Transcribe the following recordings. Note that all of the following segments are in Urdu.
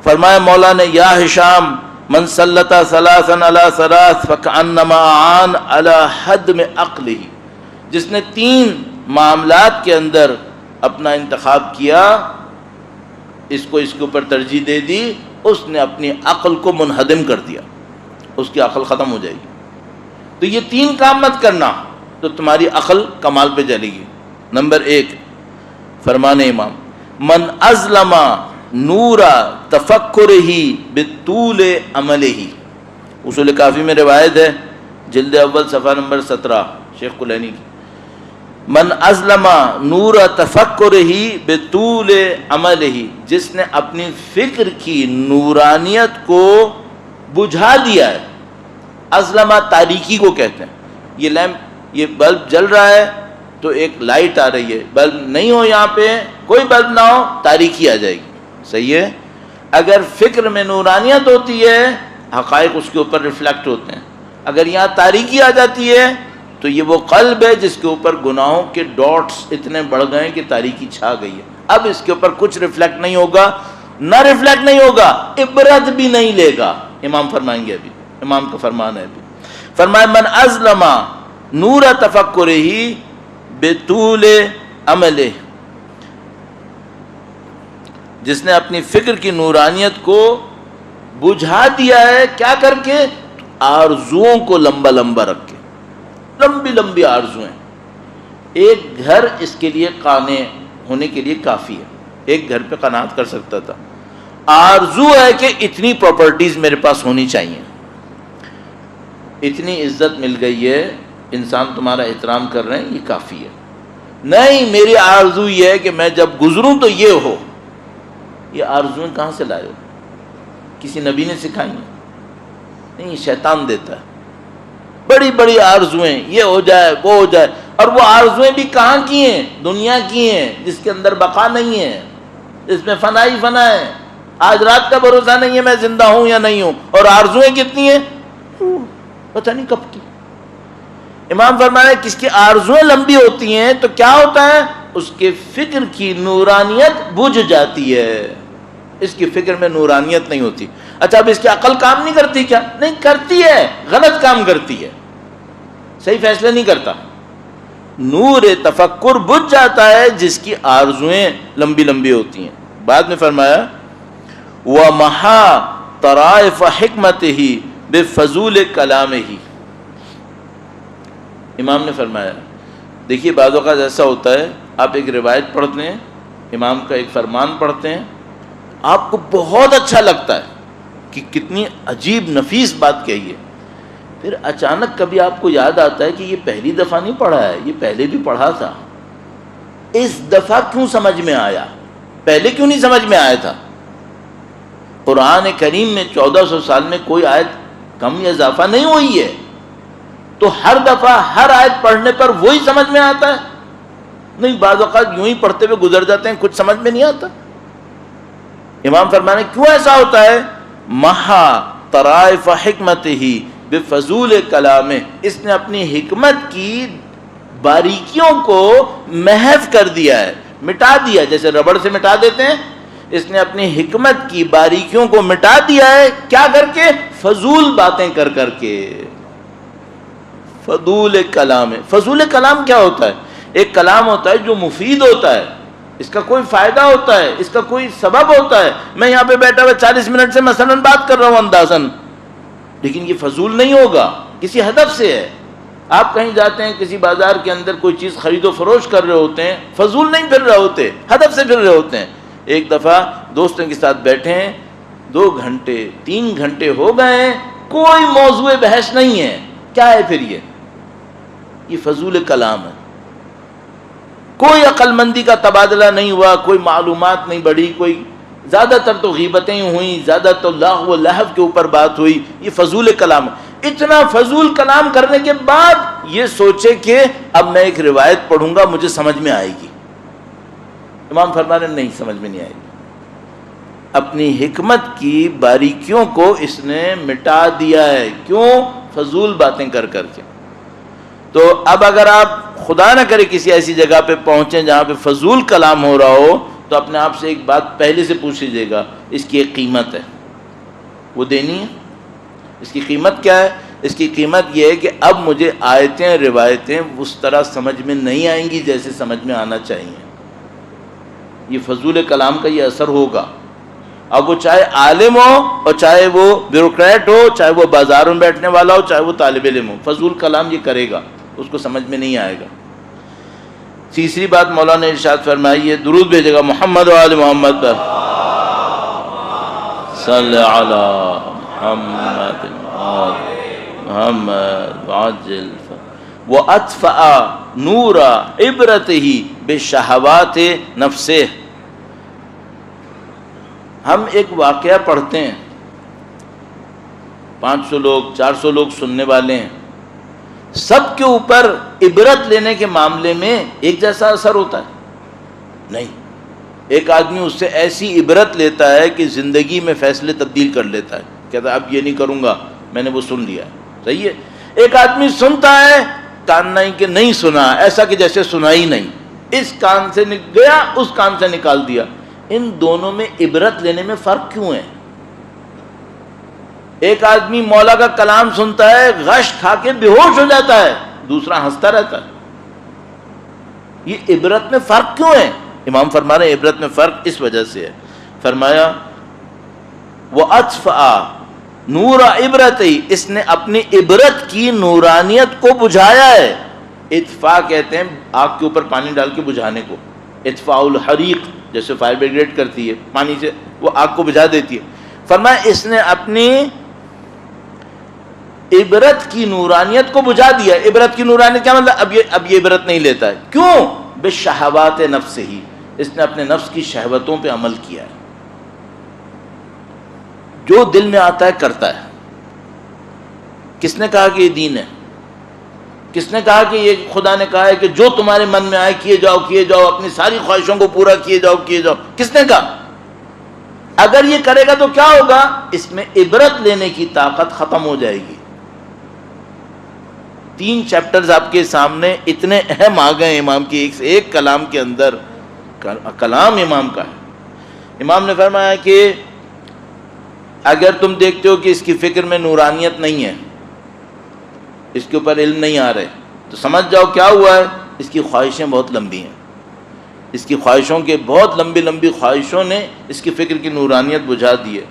فرمایا مولا نے یا ہشام من سلطا ثلاثا علی ثلاث فکأنما عان علی حدم عقلہ، جس نے 3 معاملات کے اندر اپنا انتخاب کیا، اس کے اوپر ترجیح دے دی، اس نے اپنی عقل کو منہدم کر دیا، اس کی عقل ختم ہو جائے گی۔ تو یہ 3 کام مت کرنا تو تمہاری عقل کمال پہ چلے گی۔ نمبر 1 فرمان امام من ازلم نور تفکرہ بطول عملہ، اصول کافی میں روایت ہے، جلد اول صفحہ نمبر 17 شیخ کلینی کی، من ازلم نور تفکرہ بطول عملہ، جس نے اپنی فکر کی نورانیت کو بجھا دیا ہے۔ ازلمہ تاریکی کو کہتے ہیں، یہ لیمپ، یہ بلب جل رہا ہے تو ایک لائٹ آ رہی ہے، بلب نہیں ہو یہاں پہ، کوئی بلب نہ ہو، تاریکی آ جائے گی، صحیح ہے۔ اگر فکر میں نورانیت ہوتی ہے حقائق اس کے اوپر ریفلیکٹ ہوتے ہیں، اگر یہاں تاریکی آ جاتی ہے تو یہ وہ قلب ہے جس کے اوپر گناہوں کے ڈاٹس اتنے بڑھ گئے کہ تاریکی چھا گئی ہے، اب اس کے اوپر کچھ ریفلیکٹ نہیں ہوگا، نہ ریفلیکٹ نہیں ہوگا، عبرت بھی نہیں لے گا۔ امام فرمائیں گے، ابھی امام کا فرمان ہے، ابھی فرمائے من ازلم نور تفکرہ بطول عملہ، جس نے اپنی فکر کی نورانیت کو بجھا دیا ہے، کیا کر کے؟ آرزوؤں کو لمبا لمبا رکھ کے، لمبی لمبی آرزویں۔ ایک گھر اس کے لیے قانع ہونے کے لیے کافی ہے، ایک گھر پہ قناعت کر سکتا تھا۔ آرزو ہے کہ اتنی پراپرٹیز میرے پاس ہونی چاہیے، اتنی عزت مل گئی ہے، انسان تمہارا احترام کر رہے ہیں، یہ کافی ہے۔ نہیں، میری آرزو یہ ہے کہ میں جب گزروں تو یہ ہو۔ یہ آرزویں کہاں سے لائے ہو؟ کسی نبی نے سکھائی ہیں؟ نہیں، شیطان دیتا ہے۔ بڑی بڑی آرزویں، یہ ہو جائے وہ ہو جائے، اور وہ آرزویں بھی کہاں کی ہیں؟ دنیا کی ہیں، جس کے اندر بقا نہیں ہے، اس میں فنا ہی فنا ہے۔ آج رات کا بھروسہ نہیں ہے میں زندہ ہوں یا نہیں ہوں، اور آرزویں کتنی ہیں پتہ نہیں کب کی۔ امام فرمایا کس کی آرزویں لمبی ہوتی ہیں تو کیا ہوتا ہے؟ اس کے فکر کی نورانیت بجھ جاتی ہے، اس کی فکر میں نورانیت نہیں ہوتی۔ اچھا، اب اس کی عقل کام نہیں کرتی کیا؟ نہیں کرتی ہے، غلط کام کرتی ہے، صحیح فیصلے نہیں کرتا۔ نور تفکر بجھ جاتا ہے جس کی آرزویں لمبی لمبی ہوتی ہیں۔ بعد میں فرمایا وَمَحَا طَرَائِفَ حِکْمَتِهِ بِفَضُولِ کَلَامِهِ، امام نے فرمایا، دیکھیے بعض اوقات ایسا ہوتا ہے، آپ ایک روایت پڑھتے ہیں، امام کا ایک فرمان پڑھتے ہیں، آپ کو بہت اچھا لگتا ہے کہ کتنی عجیب نفیس بات کہی ہے، پھر اچانک کبھی آپ کو یاد آتا ہے کہ یہ پہلی دفعہ نہیں پڑھا ہے، یہ پہلے بھی پڑھا تھا، اس دفعہ کیوں سمجھ میں آیا، پہلے کیوں نہیں سمجھ میں آیا تھا؟ قرآن کریم میں 1400 سال میں کوئی آیت کم یا اضافہ نہیں ہوئی ہے، تو ہر دفعہ ہر آیت پڑھنے پر وہی سمجھ میں آتا ہے؟ نہیں، بعض اوقات یوں ہی پڑھتے ہوئے گزر جاتے ہیں، کچھ سمجھ میں نہیں آتا۔ امام فرمانے کیوں ایسا ہوتا ہے؟ محا طرائف حکمتہ بفضول کلامہ، اس نے اپنی حکمت کی باریکیوں کو محو کر دیا ہے، مٹا دیا، جیسے ربڑ سے مٹا دیتے ہیں، اس نے اپنی حکمت کی باریکیوں کو مٹا دیا ہے، کیا کر کے؟ فضول باتیں کر کر کے۔ فضول کلام ہے۔ فضول کلام کیا ہوتا ہے؟ ایک کلام ہوتا ہے جو مفید ہوتا ہے، اس کا کوئی فائدہ ہوتا ہے، اس کا کوئی سبب ہوتا ہے۔ میں یہاں پہ بیٹھا ہوا 40 منٹ سے مثلا بات کر رہا ہوں اندازاً، لیکن یہ فضول نہیں ہوگا، کسی ہدف سے ہے۔ آپ کہیں جاتے ہیں کسی بازار کے اندر کوئی چیز خرید و فروخت کر رہے ہوتے ہیں، فضول نہیں پھر رہے ہوتے، ہدف سے پھر رہے ہوتے ہیں۔ ایک دفعہ دوستوں کے ساتھ بیٹھے ہیں، 2 گھنٹے 3 گھنٹے ہو گئے ہیں، کوئی موضوع بحث نہیں ہے، کیا ہے پھر یہ فضول کلام ہے۔ کوئی عقل مندی کا تبادلہ نہیں ہوا، کوئی معلومات نہیں بڑھی، کوئی زیادہ تر تو غیبتیں ہوئیں، زیادہ تو لغو و لہو کے اوپر بات ہوئی، یہ فضول کلام ہے۔ اتنا فضول کلام کرنے کے بعد یہ سوچے کہ اب میں ایک روایت پڑھوں گا، مجھے سمجھ میں آئے گی۔ امام فرمانے نہیں، سمجھ میں نہیں آئے گی۔ اپنی حکمت کی باریکیوں کو اس نے مٹا دیا ہے، کیوں؟ فضول باتیں کر کر کے۔ تو اب اگر آپ خدا نہ کرے کسی ایسی جگہ پہ پہنچیں جہاں پہ فضول کلام ہو رہا ہو، تو اپنے آپ سے ایک بات پہلے سے پوچھ لیجیے گا، اس کی ایک قیمت ہے، وہ دینی ہے۔ اس کی قیمت کیا ہے؟ اس کی قیمت یہ ہے کہ اب مجھے آیتیں روایتیں اس طرح سمجھ میں نہیں آئیں گی جیسے سمجھ میں آنا چاہیے۔ یہ فضول کلام کا یہ اثر ہوگا۔ اب وہ چاہے عالم ہو اور چاہے وہ بیوروکریٹ ہو، چاہے وہ بازار میں بیٹھنے والا ہو، چاہے وہ طالب علم ہو، فضول کلام یہ کرے گا، اس کو سمجھ میں نہیں آئے گا۔ تیسری بات مولانا نے ارشاد فرمائی ہے، درود بھیجے گا محمد و آل محمد پر، صلی علی محمد محمد عاجل وَأَطْفَأَ نُورَ عِبْرَتِهِ بِشَهَوَاتِ نَفْسِهِ۔ ہم ایک واقعہ پڑھتے ہیں، 500 لوگ 400 لوگ سننے والے ہیں، سب کے اوپر عبرت لینے کے معاملے میں ایک جیسا اثر ہوتا ہے؟ نہیں۔ ایک آدمی اس سے ایسی عبرت لیتا ہے کہ زندگی میں فیصلے تبدیل کر لیتا ہے، کہتا ہے اب یہ نہیں کروں گا، میں نے وہ سن لیا، صحیح ہے۔ ایک آدمی سنتا ہے، کان نہیں کہ نہیں سنا، ایسا کہ جیسے سنا ہی نہیں، اس کان سے گیا اس کان سے نکال دیا۔ ان دونوں میں عبرت لینے میں فرق کیوں ہے؟ ایک آدمی مولا کا کلام سنتا ہے، غش کھا کے بے ہوش ہو جاتا ہے، دوسرا ہنستا رہتا ہے۔ یہ عبرت میں فرق کیوں ہے؟ امام فرما رہے ہیں عبرت میں فرق اس وجہ سے ہے۔ فرمایا وَأَطْفَأَ نور عبرتی، اس نے اپنی عبرت کی نورانیت کو بجھایا ہے۔ اطفاء کہتے ہیں آگ کے اوپر پانی ڈال کے بجھانے کو، اطفاء الحریق، جیسے فائر بریگیڈ کرتی ہے، پانی سے وہ آگ کو بجھا دیتی ہے۔ فرمایا اس نے اپنی عبرت کی نورانیت کو بجھا دیا۔ عبرت کی نورانیت کیا مطلب؟ اب یہ عبرت نہیں لیتا ہے، کیوں؟ بشہوات نفس ہی، اس نے اپنے نفس کی شہوتوں پہ عمل کیا ہے، جو دل میں آتا ہے کرتا ہے۔ کس نے کہا کہ یہ دین ہے؟ کس نے کہا کہ یہ خدا نے کہا ہے کہ جو تمہارے من میں آئے کیے جاؤ، اپنی ساری خواہشوں کو پورا کیے جاؤ؟ کس نے کہا؟ اگر یہ کرے گا تو کیا ہوگا؟ اس میں عبرت لینے کی طاقت ختم ہو جائے گی۔ 3 چیپٹرز آپ کے سامنے اتنے اہم آ گئے امام کی ایک کلام کے اندر، کلام امام کا ہے۔ امام نے فرمایا کہ اگر تم دیکھتے ہو کہ اس کی فکر میں نورانیت نہیں ہے، اس کے اوپر علم نہیں آ رہے، تو سمجھ جاؤ کیا ہوا ہے، اس کی خواہشیں بہت لمبی ہیں، اس کی خواہشوں کے بہت لمبی خواہشوں نے اس کی فکر کی نورانیت بجھا دی ہے۔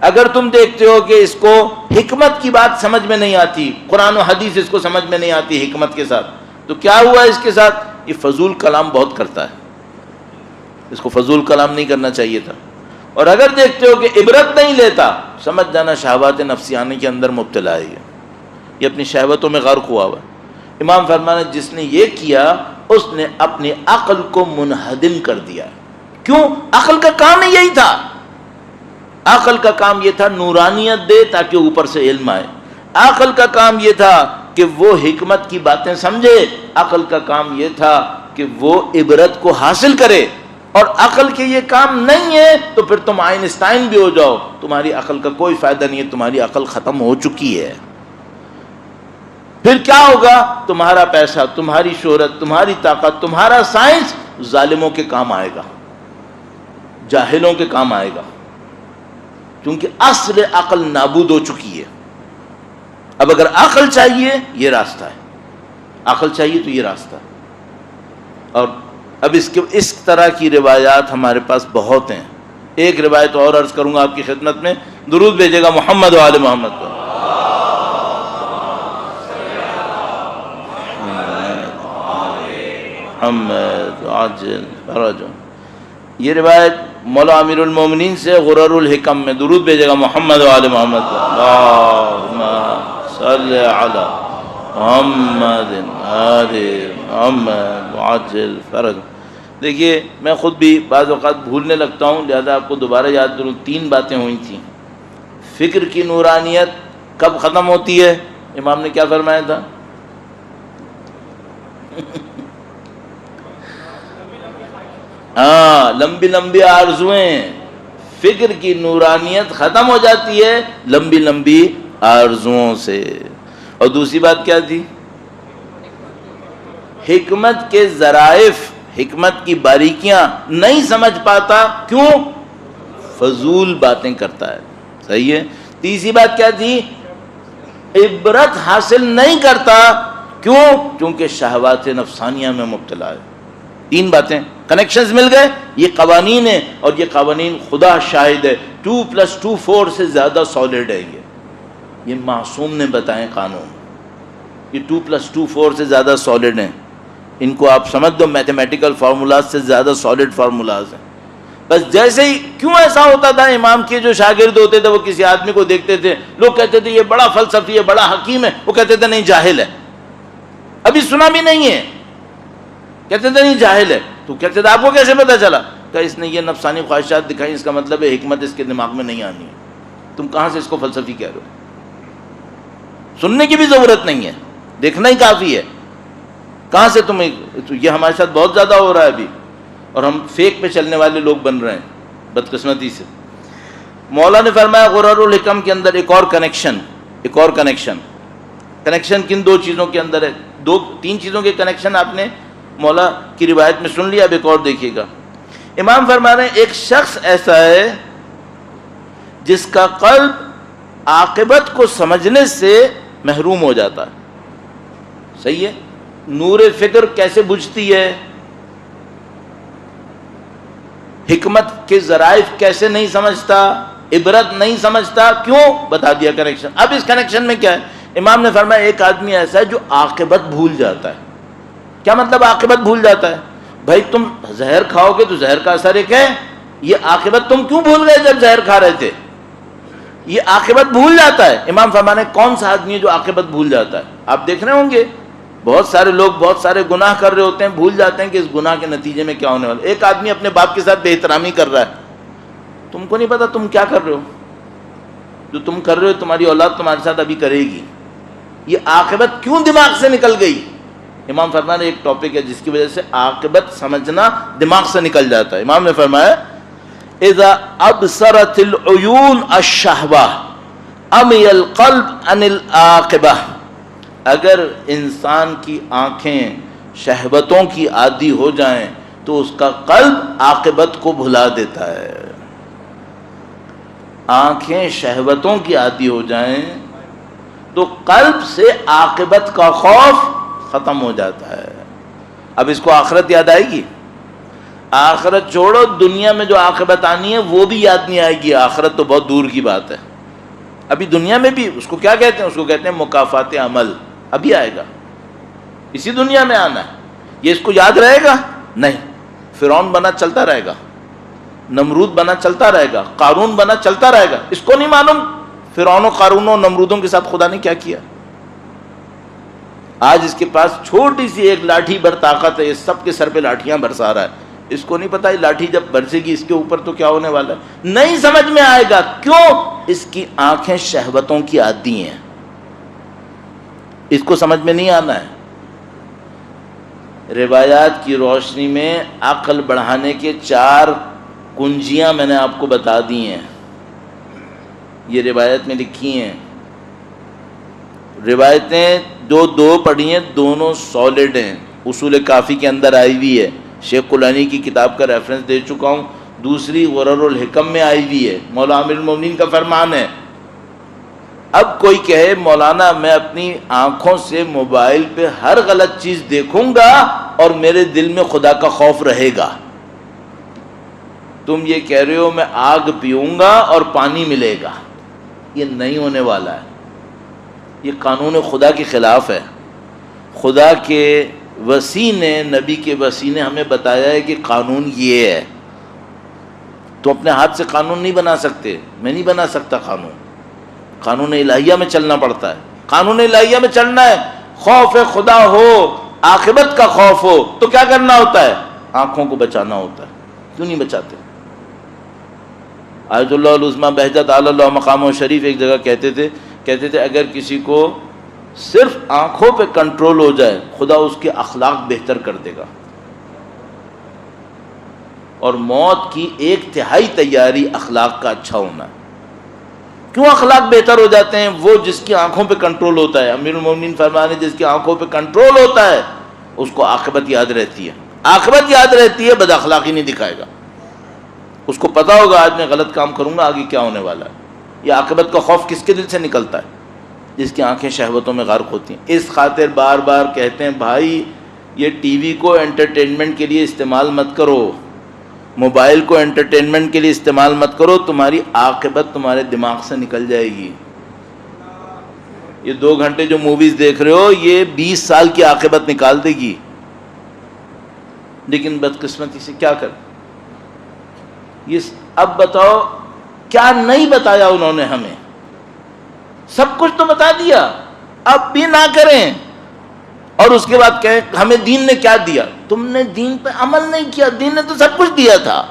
اگر تم دیکھتے ہو کہ اس کو حکمت کی بات سمجھ میں نہیں آتی، قرآن و حدیث اس کو سمجھ میں نہیں آتی حکمت کے ساتھ، تو کیا ہوا اس کے ساتھ؟ یہ فضول کلام بہت کرتا ہے، اس کو فضول کلام نہیں کرنا چاہیے تھا۔ اور اگر دیکھتے ہو کہ عبرت نہیں لیتا، سمجھ جانا شہوات نفسیانی کے اندر مبتلا ہے، یہ اپنی شہوتوں میں غرق ہوا ہوا ہے۔ امام فرمانا جس نے یہ کیا اس نے اپنی عقل کو منہدم کر دیا۔ کیوں؟ عقل کا کام ہی یہی تھا، عقل کا کام یہ تھا نورانیت دے تاکہ اوپر سے علم آئے، عقل کا کام یہ تھا کہ وہ حکمت کی باتیں سمجھے، عقل کا کام یہ تھا کہ وہ عبرت کو حاصل کرے۔ اور عقل کے یہ کام نہیں ہے تو پھر تم آئنسٹائن بھی ہو جاؤ، تمہاری عقل کا کوئی فائدہ نہیں ہے، تمہاری عقل ختم ہو چکی ہے۔ پھر کیا ہوگا؟ تمہارا پیسہ، تمہاری شہرت، تمہاری طاقت، تمہارا سائنس ظالموں کے کام آئے گا، جاہلوں کے کام آئے گا، کیونکہ اصل عقل نابود ہو چکی ہے۔ اب اگر عقل چاہیے یہ راستہ ہے، عقل چاہیے تو یہ راستہ ہے۔ اور اب اس طرح کی روایات ہمارے پاس بہت ہیں۔ ایک روایت اور عرض کروں گا آپ کی خدمت میں، درود بھیجے گا محمد و آل محمد پر۔ محمد عاجل فرج۔ یہ روایت مولا امیر المومنین سے غرر الحکم میں، درود بھیجے گا محمد و آل محمد پر۔ اللہم صلی علی محمد آل محمد عاجل فرج۔ دیکھیے میں خود بھی بعض اوقات بھولنے لگتا ہوں، لہذا آپ کو دوبارہ یاد کروں۔ 3 باتیں ہوئی تھیں۔ فکر کی نورانیت کب ختم ہوتی ہے؟ امام نے کیا فرمایا تھا؟ ہاں، لمبی آرزویں، فکر کی نورانیت ختم ہو جاتی ہے لمبی آرزوؤں سے۔ اور دوسری بات کیا تھی؟ حکمت کے ظرائف، حکمت کی باریکیاں نہیں سمجھ پاتا. کیوں؟ فضول باتیں کرتا ہے. صحیح ہے. تیسری بات کیا تھی؟ عبرت حاصل نہیں کرتا. کیوں؟ کیونکہ شہوات نفسانیہ میں مبتلا ہے. تین باتیں، کنیکشنز مل گئے. یہ قوانین ہیں اور یہ قوانین خدا شاہد ہے 2+2 4 سے زیادہ سالڈ ہے. یہ معصوم نے بتائیں قانون. یہ 2+2 4 سے زیادہ سالڈ ہیں. ان کو آپ سمجھ دو میتھمیٹیکل فارمولاز سے زیادہ سالڈ فارمولاز ہیں. بس جیسے ہی کیوں ایسا ہوتا تھا، امام کے جو شاگرد ہوتے تھے وہ کسی آدمی کو دیکھتے تھے، لوگ کہتے تھے یہ بڑا فلسفی ہے، بڑا حکیم ہے، وہ کہتے تھے نہیں جاہل ہے، ابھی سنا بھی نہیں ہے، کہتے تھے نہیں جاہل ہے. تو کہتے تھے آپ کو کیسے پتا چلا؟ کہ اس نے یہ نفسانی خواہشات دکھائی، اس کا مطلب ہے حکمت اس کے دماغ میں نہیں آنی ہے. تم کہاں سے اس کو فلسفی کہہ رہے ہو؟ سننے کی بھی ضرورت نہیں ہے، دیکھنا ہی کافی ہے. کہاں سے تمہیں؟ یہ ہمارے ساتھ بہت زیادہ ہو رہا ہے ابھی، اور ہم فیک پہ چلنے والے لوگ بن رہے ہیں بدقسمتی سے. مولا نے فرمایا غرر الحکم کے اندر ایک اور کنیکشن کن دو چیزوں کے اندر ہے؟ تین چیزوں کے کنیکشن آپ نے مولا کی روایت میں سن لیا. اب ایک اور دیکھیے گا. امام فرما رہے ہیں ایک شخص ایسا ہے جس کا قلب عاقبت کو سمجھنے سے محروم ہو جاتا ہے. صحیح ہے. نور فکر کیسے بجھتی ہے؟ حکمت کے ذرائع کیسے نہیں سمجھتا؟ عبرت نہیں سمجھتا. کیوں؟ بتا دیا کنیکشن. اب اس کنیکشن میں کیا ہے؟ امام نے فرمایا ایک آدمی ایسا ہے جو عاقبت بھول جاتا ہے. کیا مطلب عاقبت بھول جاتا ہے؟ بھائی تم زہر کھاؤ گے تو زہر کا اثر ایک ہے. یہ عاقبت تم کیوں بھول گئے جب زہر کھا رہے تھے؟ یہ عاقبت بھول جاتا ہے. امام فرمانے کون سا آدمی ہے جو عاقبت بھول جاتا ہے؟ آپ دیکھ رہے ہوں گے بہت سارے لوگ بہت سارے گناہ کر رہے ہوتے ہیں، بھول جاتے ہیں کہ اس گناہ کے نتیجے میں کیا ہونے والا. ایک آدمی اپنے باپ کے ساتھ بے احترامی کر رہا ہے، تم کو نہیں پتا تم کیا کر رہے ہو. جو تم کر رہے ہو تمہاری اولاد تمہارے ساتھ ابھی کرے گی. یہ عاقبت کیوں دماغ سے نکل گئی؟ امام فرمانے ایک ٹاپک ہے جس کی وجہ سے عاقبت سمجھنا دماغ سے نکل جاتا ہے. امام نے فرمایا اذا ابصرت العیون الشہوہ امی القلب عن العاقبہ. اگر انسان کی آنکھیں شہوتوں کی عادی ہو جائیں تو اس کا قلب عاقبت کو بھلا دیتا ہے. آنکھیں شہوتوں کی عادی ہو جائیں تو قلب سے عاقبت کا خوف ختم ہو جاتا ہے. اب اس کو آخرت یاد آئے گی. آخرت چھوڑو، دنیا میں جو عاقبت آنی ہے وہ بھی یاد نہیں آئے گی. آخرت تو بہت دور کی بات ہے. ابھی دنیا میں بھی اس کو کیا کہتے ہیں؟ اس کو کہتے ہیں مکافات عمل. ابھی آئے گا، اسی دنیا میں آنا ہے. یہ اس کو یاد رہے گا؟ نہیں. فرعون بنا چلتا رہے گا، نمرود بنا چلتا رہے گا، قارون بنا چلتا رہے گا. اس کو نہیں معلوم فرعون و قارون و نمرودوں کے ساتھ خدا نے کیا کیا. آج اس کے پاس چھوٹی سی ایک لاٹھی بھر طاقت ہے، یہ سب کے سر پہ لاٹھیاں برسا رہا ہے. اس کو نہیں پتا یہ لاٹھی جب برسے گی اس کے اوپر تو کیا ہونے والا ہے. نہیں سمجھ میں آئے گا. کیوں؟ اس کی آنکھیں شہوتوں کی عادی ہیں، اس کو سمجھ میں نہیں آنا ہے. روایات کی روشنی میں عقل بڑھانے کے 4 کنجیاں میں نے آپ کو بتا دی ہیں. یہ روایت میں لکھی ہیں. روایتیں جو 2 پڑھی ہیں دونوں سالڈ ہیں. اصول کافی کے اندر آئی ہوئی ہے، شیخ کلانی کی کتاب کا ریفرنس دے چکا ہوں. دوسری غرر الحکم میں آئی ہوئی ہے، مولا امیر المومنین کا فرمان ہے. اب کوئی کہے مولانا میں اپنی آنکھوں سے موبائل پہ ہر غلط چیز دیکھوں گا اور میرے دل میں خدا کا خوف رہے گا. تم یہ کہہ رہے ہو میں آگ پیوں گا اور پانی ملے گا. یہ نہیں ہونے والا ہے. یہ قانون خدا کے خلاف ہے. خدا کے وسیع نے، نبی کے وسیع نے ہمیں بتایا ہے کہ قانون یہ ہے. تو اپنے ہاتھ سے قانون نہیں بنا سکتے. میں نہیں بنا سکتا قانون. قانون الہیہ میں چلنا پڑتا ہے. قانون الہیہ میں چلنا ہے. خوف خدا ہو، عاقبت کا خوف ہو تو کیا کرنا ہوتا ہے؟ آنکھوں کو بچانا ہوتا ہے. کیوں نہیں بچاتے؟ آیت اللہ العظمیٰ بہجت تعالی اللہ مقام و شریف ایک جگہ کہتے تھے اگر کسی کو صرف آنکھوں پہ کنٹرول ہو جائے خدا اس کے اخلاق بہتر کر دے گا. اور موت کی 1/3 تیاری اخلاق کا اچھا ہونا ہے. کیوں اخلاق بہتر ہو جاتے ہیں؟ وہ جس کی آنکھوں پہ کنٹرول ہوتا ہے. امیر المومنین فرمانے جس کی آنکھوں پہ کنٹرول ہوتا ہے اس کو عاقبت یاد رہتی ہے. آخرت یاد رہتی ہے، بد اخلاقی نہیں دکھائے گا. اس کو پتا ہوگا آج میں غلط کام کروں گا، آگے کیا ہونے والا ہے. یہ عاقبت کا خوف کس کے دل سے نکلتا ہے؟ جس کی آنکھیں شہوتوں میں غرق ہوتی ہیں. اس خاطر بار بار کہتے ہیں بھائی یہ ٹی وی کو انٹرٹینمنٹ کے لیے استعمال مت کرو، موبائل کو انٹرٹینمنٹ کے لیے استعمال مت کرو، تمہاری عاقبت تمہارے دماغ سے نکل جائے گی. یہ 2 گھنٹے جو موویز دیکھ رہے ہو یہ 20 سال کی عاقبت نکال دے گی. لیکن بدقسمتی سے کیا کر، یہ اب بتاؤ کیا نہیں بتایا انہوں نے ہمیں؟ سب کچھ تو بتا دیا، اب بھی نہ کریں اور اس کے بعد کہیں ہمیں دین نے کیا دیا. تم نے دین پہ عمل نہیں کیا، دین نے تو سب کچھ دیا تھا.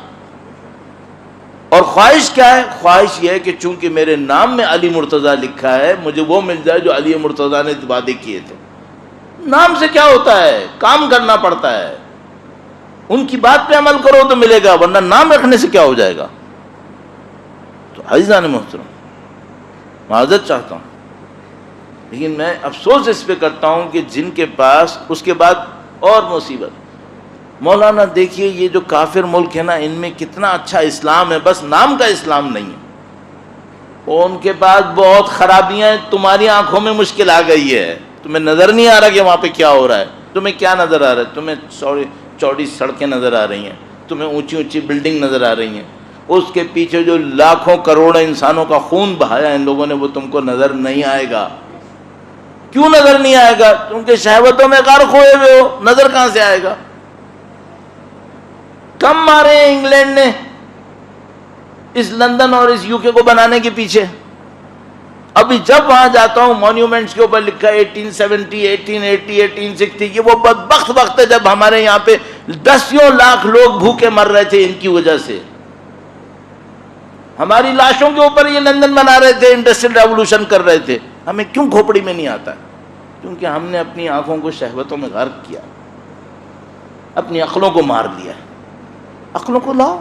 اور خواہش کیا ہے؟ خواہش یہ ہے کہ چونکہ میرے نام میں علی مرتضیٰ لکھا ہے مجھے وہ مل جائے جو علی مرتضیٰ نے وعدے کیے تھے. نام سے کیا ہوتا ہے؟ کام کرنا پڑتا ہے. ان کی بات پہ عمل کرو تو ملے گا، ورنہ نام رکھنے سے کیا ہو جائے گا. تو عزیزان محترم معذرت چاہتا ہوں، لیکن میں افسوس اس پہ کرتا ہوں کہ جن کے پاس اس کے بعد اور مصیبت. مولانا دیکھیے یہ جو کافر ملک ہے نا، ان میں کتنا اچھا اسلام ہے، بس نام کا اسلام نہیں ہے. اور ان کے پاس بہت خرابیاں ہیں، تمہاری آنکھوں میں مشکل آ گئی ہے، تمہیں نظر نہیں آ رہا کہ وہاں پہ کیا ہو رہا ہے. تمہیں کیا نظر آ رہا ہے؟ تمہیں چوڑی سڑکیں نظر آ رہی ہیں، تمہیں اونچی اونچی بلڈنگ نظر آ رہی ہیں. اس کے پیچھے جو لاکھوں کروڑوں انسانوں کا خون بہایا ان لوگوں نے وہ تم کو نظر نہیں آئے گا. کیوں نظر نہیں آئے گا؟ کیونکہ شہوتوں میں غرق ہوئے ہوئے ہو. نظر کہاں سے آئے گا؟ کم مارے ہیں انگلینڈ نے اس لندن اور اس یو کے کو بنانے کے پیچھے. ابھی جب وہاں جاتا ہوں مونیومنٹس کے اوپر لکھا ہے 1870 1880 1860. یہ وہ بدبخت وقت ہے جب ہمارے یہاں پہ 10 لاکھ لوگ بھوکے مر رہے تھے ان کی وجہ سے. ہماری لاشوں کے اوپر یہ لندن بنا رہے تھے، انڈسٹریل ریولوشن کر رہے تھے. ہمیں کیوں کھوپڑی میں نہیں آتا ہے؟ کیونکہ ہم نے اپنی آنکھوں کو شہوتوں میں غرق کیا، اپنی عقلوں کو مار لیا. عقلوں کو لاؤ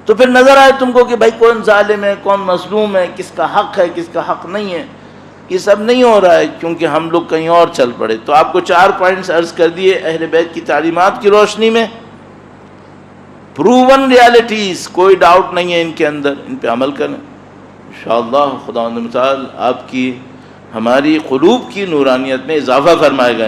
تو پھر نظر آئے تم کو کہ بھائی کون ظالم ہے، کون مظلوم ہے، کس کا حق ہے، کس کا حق نہیں ہے. یہ سب نہیں ہو رہا ہے کیونکہ ہم لوگ کہیں اور چل پڑے. تو آپ کو 4 پوائنٹس عرض کر دیے اہل بیت کی تعلیمات کی روشنی میں. پروون ریالٹیز، کوئی ڈاؤٹ نہیں ہے ان کے اندر، ان پہ عمل کریں انشاءاللہ. خداوند متعال آپ کی ہماری قلوب کی نورانیت میں اضافہ فرمائے گا.